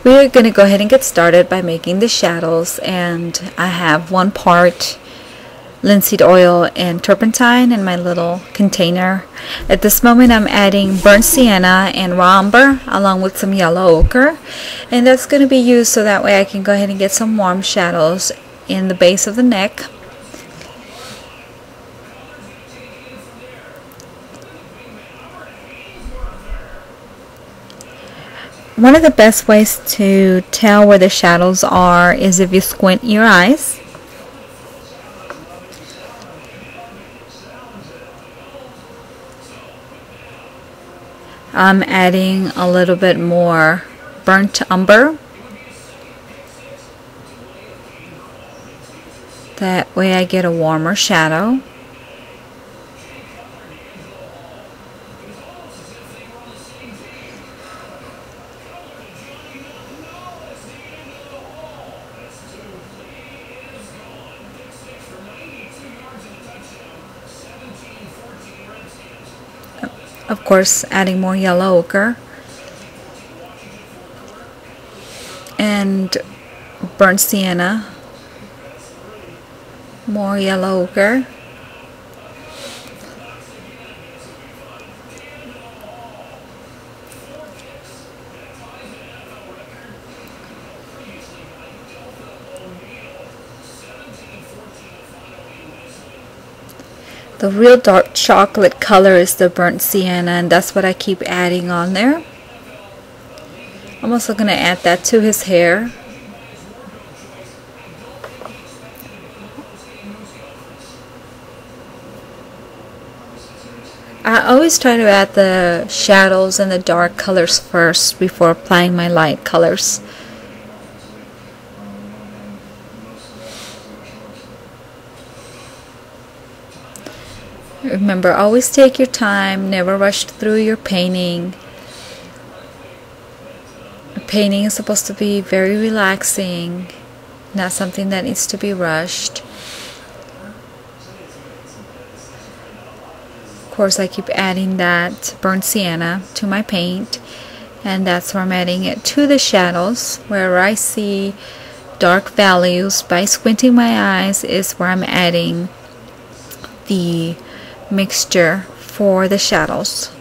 We're going to go ahead and get started by making the shadows, and I have 1 part linseed oil and turpentine in my little container. At this moment I'm adding burnt sienna and raw umber along with some yellow ochre, and that's going to be used so that way I can go ahead and get some warm shadows in the base of the neck. One of the best ways to tell where the shadows are is if you squint your eyes. I'm adding a little bit more burnt umber. That way I get a warmer shadow. Of course, adding more yellow ochre and burnt sienna, more yellow ochre, the real dark chocolate color is the burnt sienna, and that's what I keep adding on there. I'm also going to add that to his hair. I always try to add the shadows and the dark colors first before applying my light colors. Remember, always take your time, never rush through your painting. Painting is supposed to be very relaxing, not something that needs to be rushed. Of course, I keep adding that burnt sienna to my paint, and that's where I'm adding it to the shadows. Where I see dark values, by squinting my eyes, is where I'm adding the mixture for the shadows.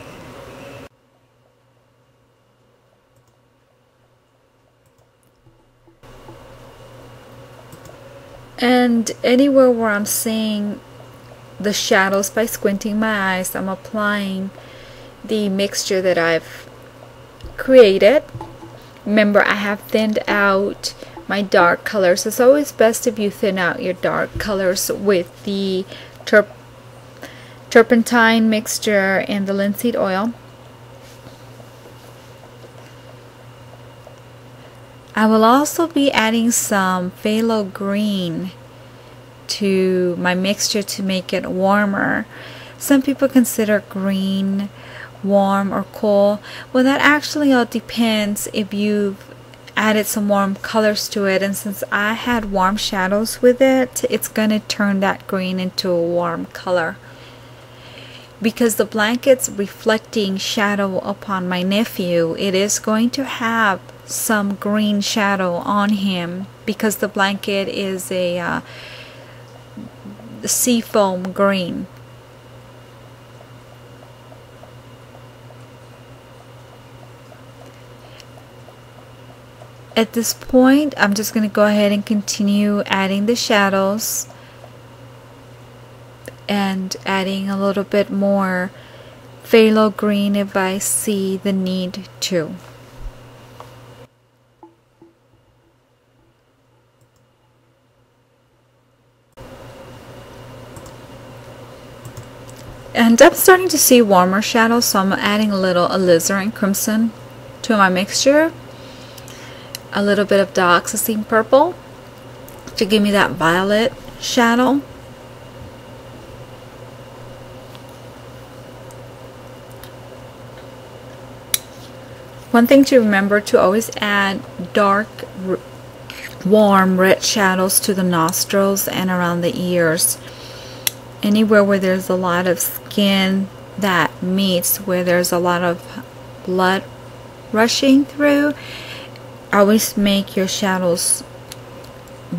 And anywhere where I'm seeing the shadows by squinting my eyes, I'm applying the mixture that I've created. Remember, I have thinned out my dark colors. It's always best if you thin out your dark colors with the turpentine mixture and the linseed oil. I will also be adding some phthalo green to my mixture to make it warmer. Some people consider green warm or cool. Well, that actually all depends if you've added some warm colors to it, and since I had warm shadows with it, it's going to turn that green into a warm color. Because the blanket's reflecting shadow upon my nephew, it is going to have some green shadow on him, because the blanket is a seafoam green. At this point, I'm just going to go ahead and continue adding the shadows and adding a little bit more phthalo green if I see the need to. And I'm starting to see warmer shadows, so I'm adding a little alizarin crimson to my mixture, a little bit of dioxazine purple to give me that violet shadow. One thing to remember, to always add dark, warm red shadows to the nostrils and around the ears. Anywhere where there's a lot of skin that meets, where there's a lot of blood rushing through, always make your shadows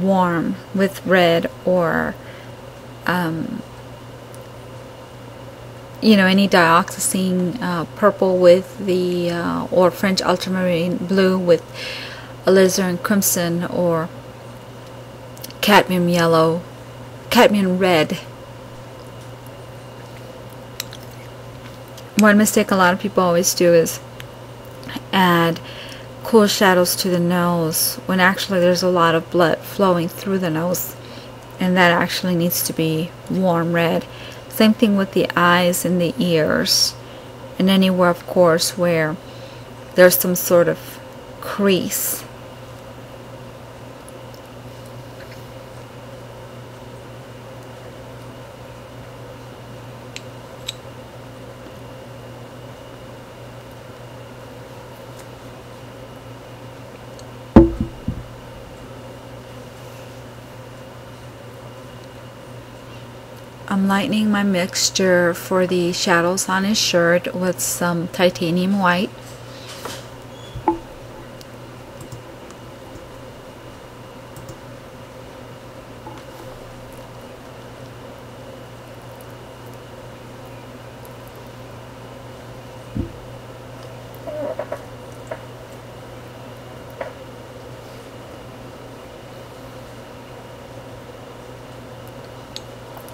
warm with red or any dioxazine purple with the or French ultramarine blue with alizarin crimson, or cadmium yellow, cadmium red. One mistake a lot of people always do is add cool shadows to the nose when actually there's a lot of blood flowing through the nose, and that actually needs to be warm red. Same thing with the eyes and the ears, and anywhere, of course, where there's some sort of crease. I'm lightening my mixture for the shadows on his shirt with some titanium white.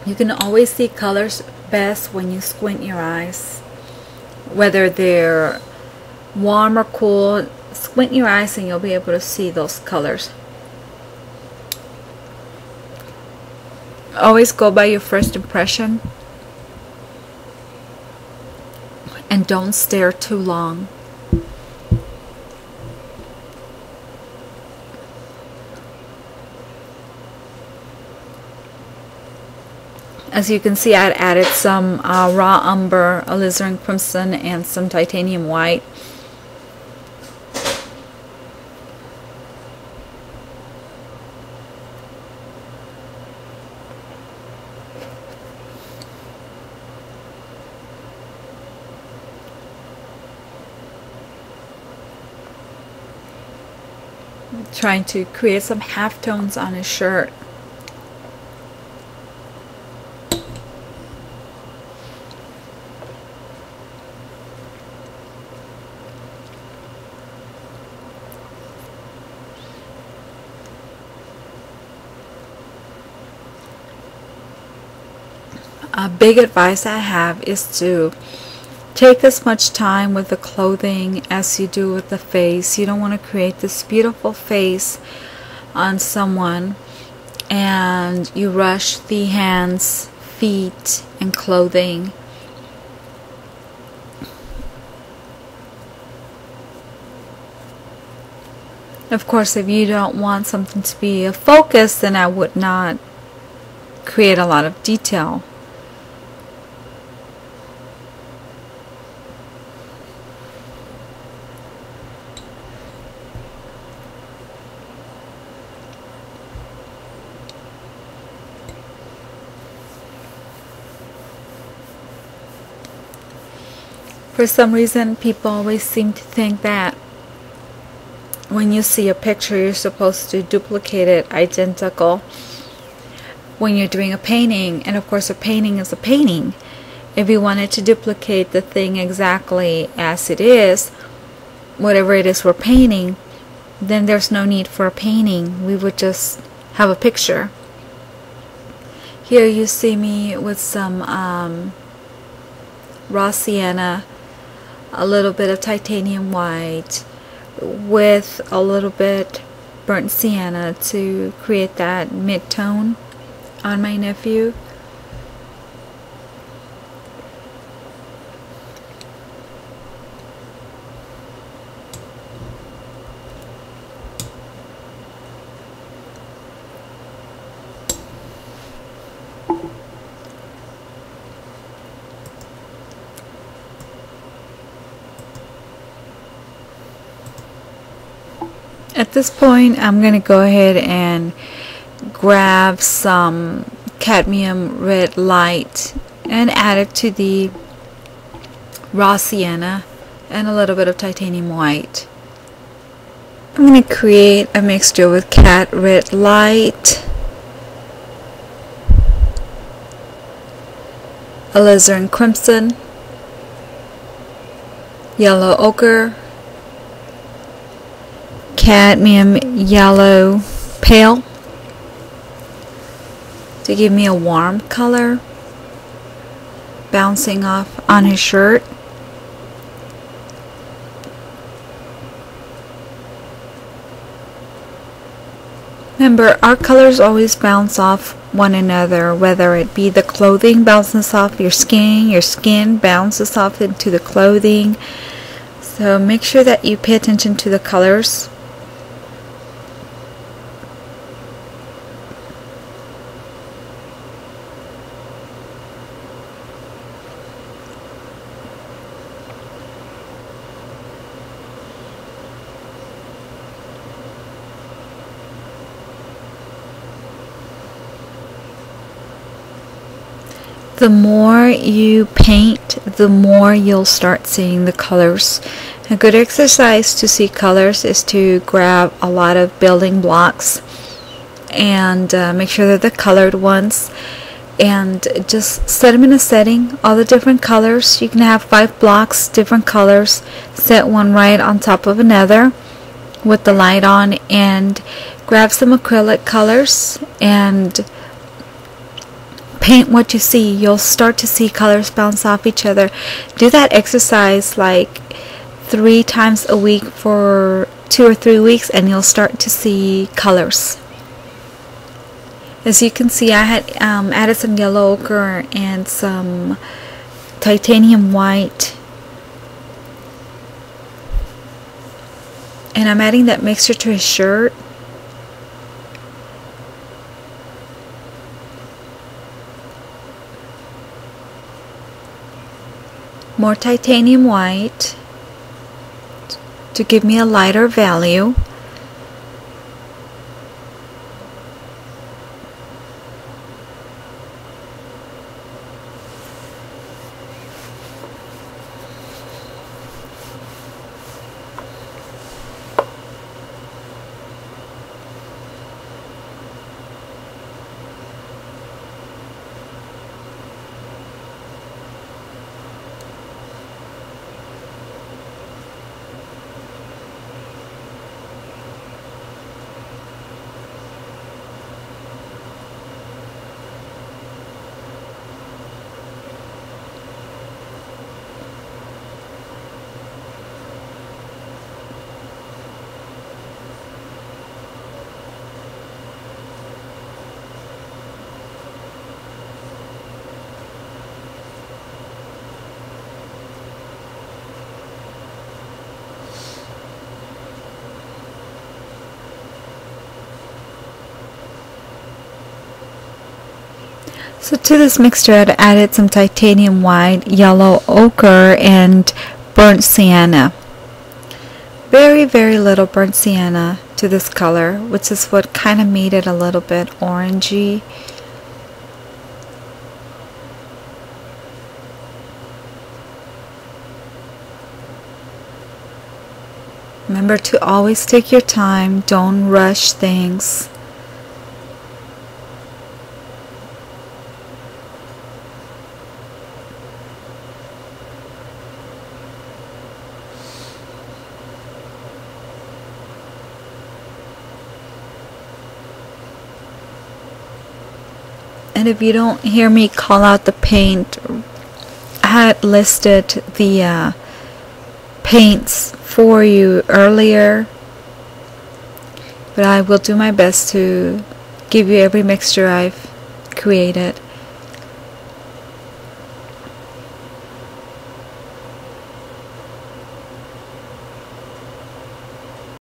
You can always see colors best when you squint your eyes. Whether they're warm or cool, squint your eyes and you'll be able to see those colors. Always go by your first impression and don't stare too long. As you can see, I added some raw umber, alizarin crimson, and some titanium white. Trying to create some halftones on his shirt. A big advice I have is to take as much time with the clothing as you do with the face. You don't want to create this beautiful face on someone and you rush the hands, feet, and clothing. Of course, if you don't want something to be a focus, then I would not create a lot of detail. For some reason, people always seem to think that when you see a picture, you're supposed to duplicate it identical when you're doing a painting. And of course, a painting is a painting. If you wanted to duplicate the thing exactly as it is, whatever it is we're painting, then there's no need for a painting. We would just have a picture. Here you see me with some raw sienna, a little bit of titanium white with a little bit burnt sienna to create that mid-tone on my nephew. At this point, I'm going to go ahead and grab some cadmium red light and add it to the raw sienna and a little bit of titanium white. I'm going to create a mixture with cat red light, alizarin crimson, yellow ochre, cadmium yellow pale to give me a warm color bouncing off on his shirt. Remember, our colors always bounce off one another, whether it be the clothing bounces off your skin bounces off into the clothing. So make sure that you pay attention to the colors. The more you paint, the more you'll start seeing the colors. A good exercise to see colors is to grab a lot of building blocks and make sure they're the colored ones, and just set them in a setting, all the different colors. You can have 5 blocks, different colors, set one right on top of another with the light on, and grab some acrylic colors and paint what you see. You'll start to see colors bounce off each other. Do that exercise like 3 times a week for 2 or 3 weeks, and you'll start to see colors. As you can see, I had added some yellow ochre and some titanium white, and I'm adding that mixture to his shirt. More titanium white to give me a lighter value. So to this mixture, I added some titanium white, yellow ochre, and burnt sienna. Very, very little burnt sienna to this color, which is what kind of made it a little bit orangey. Remember to always take your time, don't rush things. And if you don't hear me call out the paint, I had listed the paints for you earlier, but I will do my best to give you every mixture I've created.